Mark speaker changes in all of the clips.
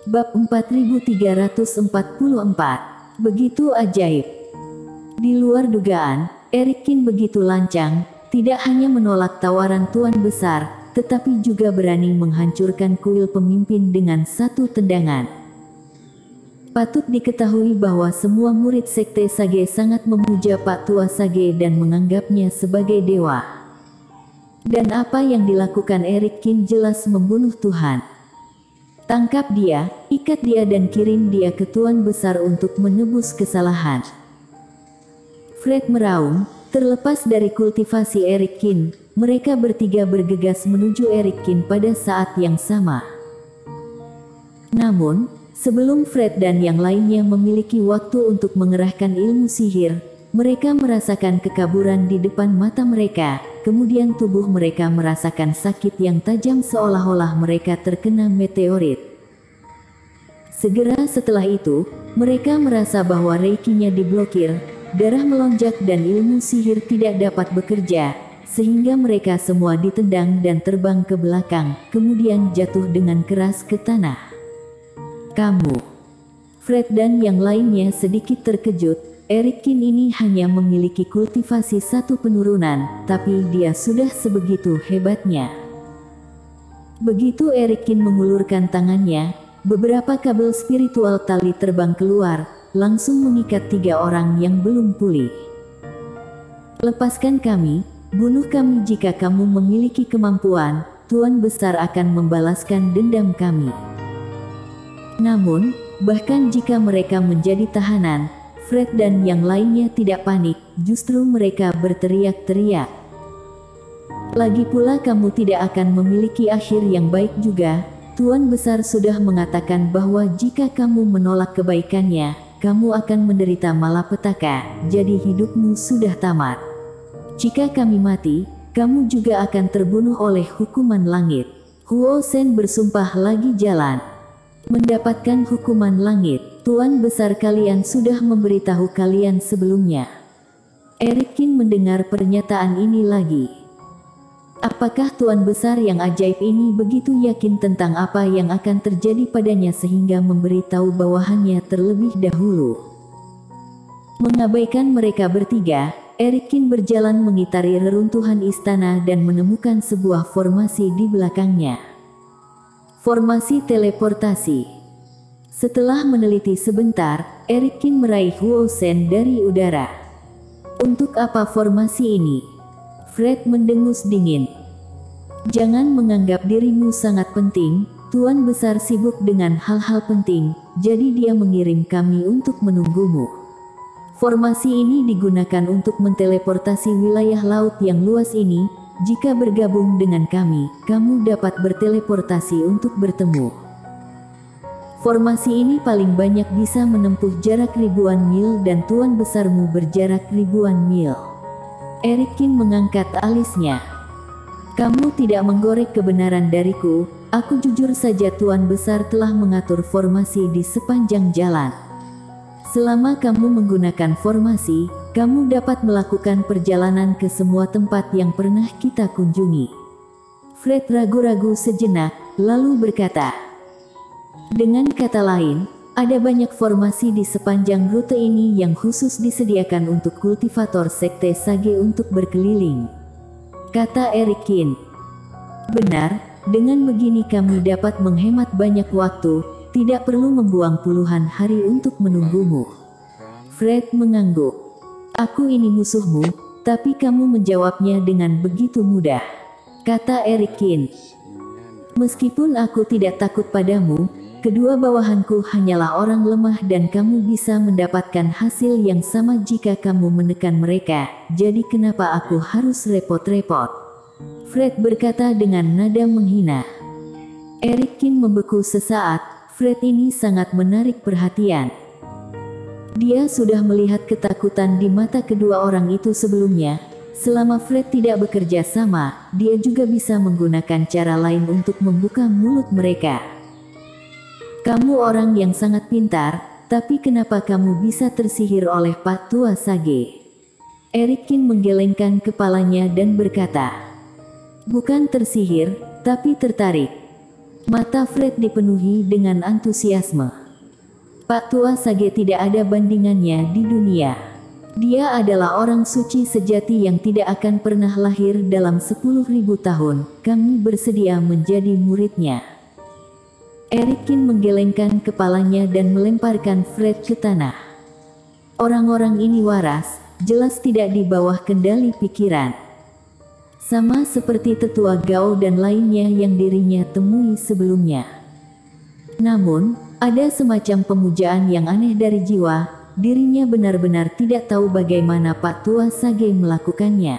Speaker 1: Bab 4344. Begitu ajaib. Di luar dugaan, Erikin begitu lancang, tidak hanya menolak tawaran Tuan Besar, tetapi juga berani menghancurkan kuil pemimpin dengan satu tendangan. Patut diketahui bahwa semua murid Sekte Sage sangat memuja Pak Tua Sage dan menganggapnya sebagai dewa. Dan apa yang dilakukan Erikin jelas membunuh Tuhan. Tangkap dia, ikat dia dan kirim dia ke Tuan Besar untuk menebus kesalahan. Fred meraung, terlepas dari kultivasi Erikin, mereka bertiga bergegas menuju Erikin pada saat yang sama. Namun, sebelum Fred dan yang lainnya memiliki waktu untuk mengerahkan ilmu sihir, mereka merasakan kekaburan di depan mata mereka, kemudian tubuh mereka merasakan sakit yang tajam seolah-olah mereka terkena meteorit. Segera setelah itu, mereka merasa bahwa reikinya diblokir, darah melonjak dan ilmu sihir tidak dapat bekerja, sehingga mereka semua ditendang dan terbang ke belakang, kemudian jatuh dengan keras ke tanah. Kamu, Fred dan yang lainnya sedikit terkejut. Erikin ini hanya memiliki kultivasi satu penurunan, tapi dia sudah sebegitu hebatnya. Begitu Erikin mengulurkan tangannya, beberapa kabel spiritual tali terbang keluar, langsung mengikat 3 orang yang belum pulih. Lepaskan kami, bunuh kami jika kamu memiliki kemampuan, Tuan Besar akan membalaskan dendam kami. Namun, bahkan jika mereka menjadi tahanan, Fred dan yang lainnya tidak panik, justru mereka berteriak-teriak. Lagi pula kamu tidak akan memiliki akhir yang baik juga. Tuan Besar sudah mengatakan bahwa jika kamu menolak kebaikannya, kamu akan menderita malapetaka, jadi hidupmu sudah tamat. Jika kami mati, kamu juga akan terbunuh oleh hukuman langit. Huo Shen bersumpah lagi jalan. Mendapatkan hukuman langit, Tuan Besar kalian sudah memberitahu kalian sebelumnya. Erikin mendengar pernyataan ini lagi. Apakah Tuan Besar yang ajaib ini begitu yakin tentang apa yang akan terjadi padanya sehingga memberitahu bawahannya terlebih dahulu? Mengabaikan mereka bertiga, Erikin berjalan mengitari reruntuhan istana dan menemukan sebuah formasi di belakangnya. Formasi teleportasi. Setelah meneliti sebentar, Erikin meraih Huo Shen dari udara. Untuk apa formasi ini? Fred mendengus dingin. Jangan menganggap dirimu sangat penting, Tuan Besar sibuk dengan hal-hal penting, jadi dia mengirim kami untuk menunggumu. Formasi ini digunakan untuk menteleportasi wilayah laut yang luas ini. Jika bergabung dengan kami, kamu dapat berteleportasi untuk bertemu. Formasi ini paling banyak bisa menempuh jarak ribuan mil dan Tuan Besarmu berjarak ribuan mil. Erikin mengangkat alisnya. Kamu tidak menggorek kebenaran dariku, aku jujur saja Tuan Besar telah mengatur formasi di sepanjang jalan. Selama kamu menggunakan formasi, kamu dapat melakukan perjalanan ke semua tempat yang pernah kita kunjungi. Fred ragu-ragu sejenak, lalu berkata, dengan kata lain, ada banyak formasi di sepanjang rute ini yang khusus disediakan untuk kultivator Sekte Sage untuk berkeliling. Kata Erikin. Benar, dengan begini kami dapat menghemat banyak waktu, tidak perlu membuang puluhan hari untuk menunggumu. Fred mengangguk. Aku ini musuhmu, tapi kamu menjawabnya dengan begitu mudah. Kata Erikin. Meskipun aku tidak takut padamu, kedua bawahanku hanyalah orang lemah dan kamu bisa mendapatkan hasil yang sama jika kamu menekan mereka, jadi kenapa aku harus repot-repot? Fred berkata dengan nada menghina. Erikin membeku sesaat, Fred ini sangat menarik perhatian. Dia sudah melihat ketakutan di mata kedua orang itu sebelumnya. Selama Fred tidak bekerja sama, dia juga bisa menggunakan cara lain untuk membuka mulut mereka. Kamu orang yang sangat pintar, tapi kenapa kamu bisa tersihir oleh Pak Tua Sage? Erikin menggelengkan kepalanya dan berkata, bukan tersihir, tapi tertarik. Mata Fred dipenuhi dengan antusiasme. Pak Tua Sage tidak ada bandingannya di dunia. Dia adalah orang suci sejati yang tidak akan pernah lahir dalam 10.000 tahun. Kami bersedia menjadi muridnya. Erikin menggelengkan kepalanya dan melemparkan Fred ke tanah. Orang-orang ini waras, jelas tidak di bawah kendali pikiran. Sama seperti tetua Gao dan lainnya yang dirinya temui sebelumnya. Namun, ada semacam pemujaan yang aneh dari jiwa, dirinya benar-benar tidak tahu bagaimana Pak Tua Sage melakukannya.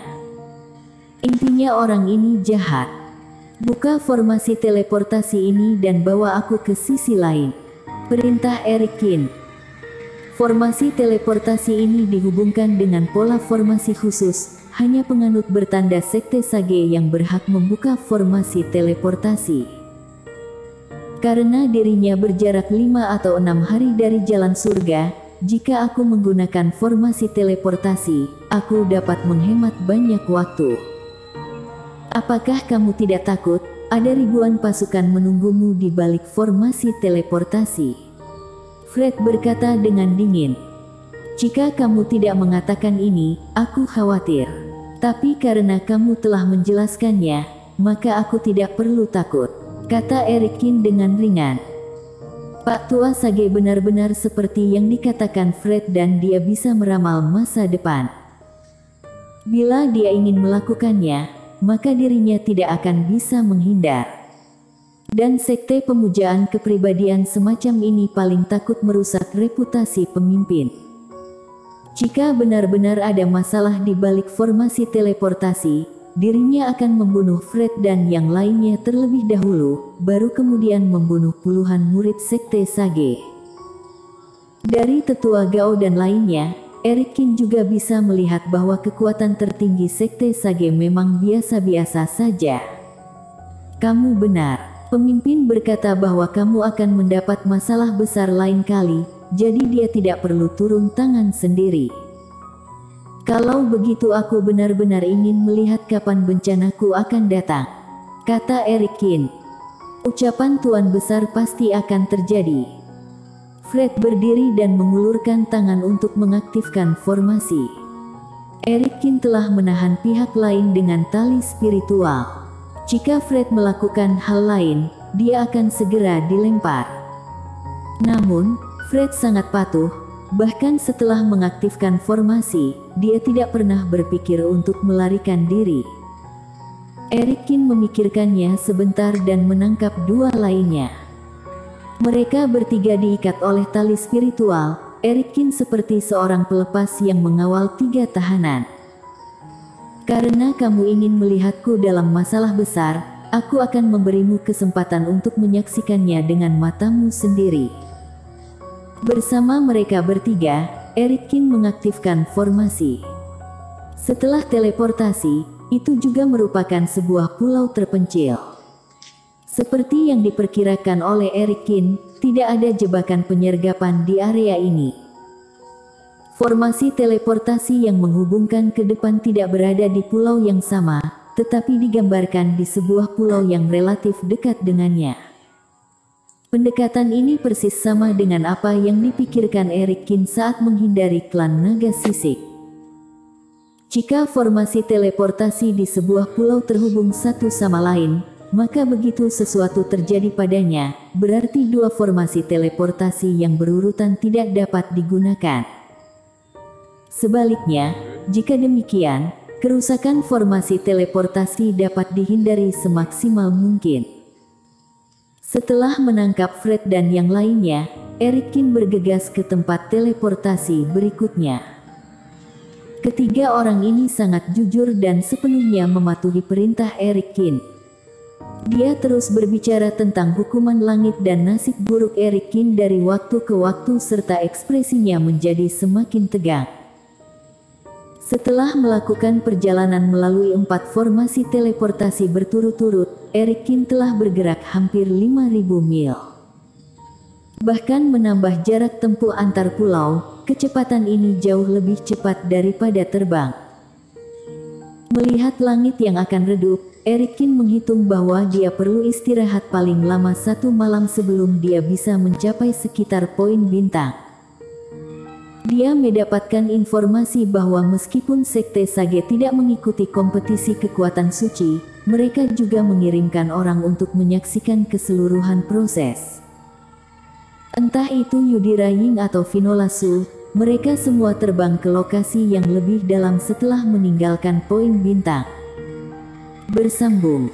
Speaker 1: Intinya orang ini jahat. Buka formasi teleportasi ini dan bawa aku ke sisi lain. Perintah Erikin. Formasi teleportasi ini dihubungkan dengan pola formasi khusus. Hanya penganut bertanda Sekte Sage yang berhak membuka formasi teleportasi. Karena dirinya berjarak 5 atau 6 hari dari jalan surga, jika aku menggunakan formasi teleportasi, aku dapat menghemat banyak waktu. Apakah kamu tidak takut? Ada ribuan pasukan menunggumu di balik formasi teleportasi. Fred berkata dengan dingin. Jika kamu tidak mengatakan ini, aku khawatir. Tapi karena kamu telah menjelaskannya, maka aku tidak perlu takut, kata Erikin dengan ringan. Pak Tua Sage benar-benar seperti yang dikatakan Fred dan dia bisa meramal masa depan. Bila dia ingin melakukannya, maka dirinya tidak akan bisa menghindar. Dan sekte pemujaan kepribadian semacam ini paling takut merusak reputasi pemimpin. Jika benar-benar ada masalah di balik formasi teleportasi, dirinya akan membunuh Fred dan yang lainnya terlebih dahulu, baru kemudian membunuh puluhan murid Sekte Sage. Dari tetua Gao dan lainnya, Erikin juga bisa melihat bahwa kekuatan tertinggi Sekte Sage memang biasa-biasa saja. Kamu benar. Pemimpin berkata bahwa kamu akan mendapat masalah besar lain kali, jadi dia tidak perlu turun tangan sendiri. Kalau begitu aku benar-benar ingin melihat kapan bencanaku akan datang, kata Erikin. Ucapan Tuan Besar pasti akan terjadi. Fred berdiri dan mengulurkan tangan untuk mengaktifkan formasi. Erikin telah menahan pihak lain dengan tali spiritual. Jika Fred melakukan hal lain, dia akan segera dilempar. Namun, Fred sangat patuh, bahkan setelah mengaktifkan formasi, dia tidak pernah berpikir untuk melarikan diri. Erikin memikirkannya sebentar dan menangkap dua lainnya. Mereka bertiga diikat oleh tali spiritual. Erikin seperti seorang pelepas yang mengawal 3 tahanan. Karena kamu ingin melihatku dalam masalah besar, aku akan memberimu kesempatan untuk menyaksikannya dengan matamu sendiri. Bersama mereka bertiga, Erikin mengaktifkan formasi. Setelah teleportasi, itu juga merupakan sebuah pulau terpencil. Seperti yang diperkirakan oleh Erikin, tidak ada jebakan penyergapan di area ini. Formasi teleportasi yang menghubungkan ke depan tidak berada di pulau yang sama, tetapi digambarkan di sebuah pulau yang relatif dekat dengannya. Pendekatan ini persis sama dengan apa yang dipikirkan Erikin saat menghindari klan naga sisik. Jika formasi teleportasi di sebuah pulau terhubung satu sama lain, maka begitu sesuatu terjadi padanya, berarti dua formasi teleportasi yang berurutan tidak dapat digunakan. Sebaliknya, jika demikian, kerusakan formasi teleportasi dapat dihindari semaksimal mungkin. Setelah menangkap Fred dan yang lainnya, Erikin bergegas ke tempat teleportasi berikutnya. Ketiga orang ini sangat jujur dan sepenuhnya mematuhi perintah Erikin. Dia terus berbicara tentang hukuman langit dan nasib buruk Erikin dari waktu ke waktu serta ekspresinya menjadi semakin tegang. Setelah melakukan perjalanan melalui 4 formasi teleportasi berturut-turut, Erikin telah bergerak hampir 5.000 mil. Bahkan menambah jarak tempuh antar pulau, kecepatan ini jauh lebih cepat daripada terbang. Melihat langit yang akan redup, Erikin menghitung bahwa dia perlu istirahat paling lama 1 malam sebelum dia bisa mencapai sekitar poin bintang. Dia mendapatkan informasi bahwa meskipun Sekte Sage tidak mengikuti kompetisi kekuatan suci, mereka juga mengirimkan orang untuk menyaksikan keseluruhan proses. Entah itu Yudhira Ying atau Vinolasu, mereka semua terbang ke lokasi yang lebih dalam setelah meninggalkan poin bintang. Bersambung.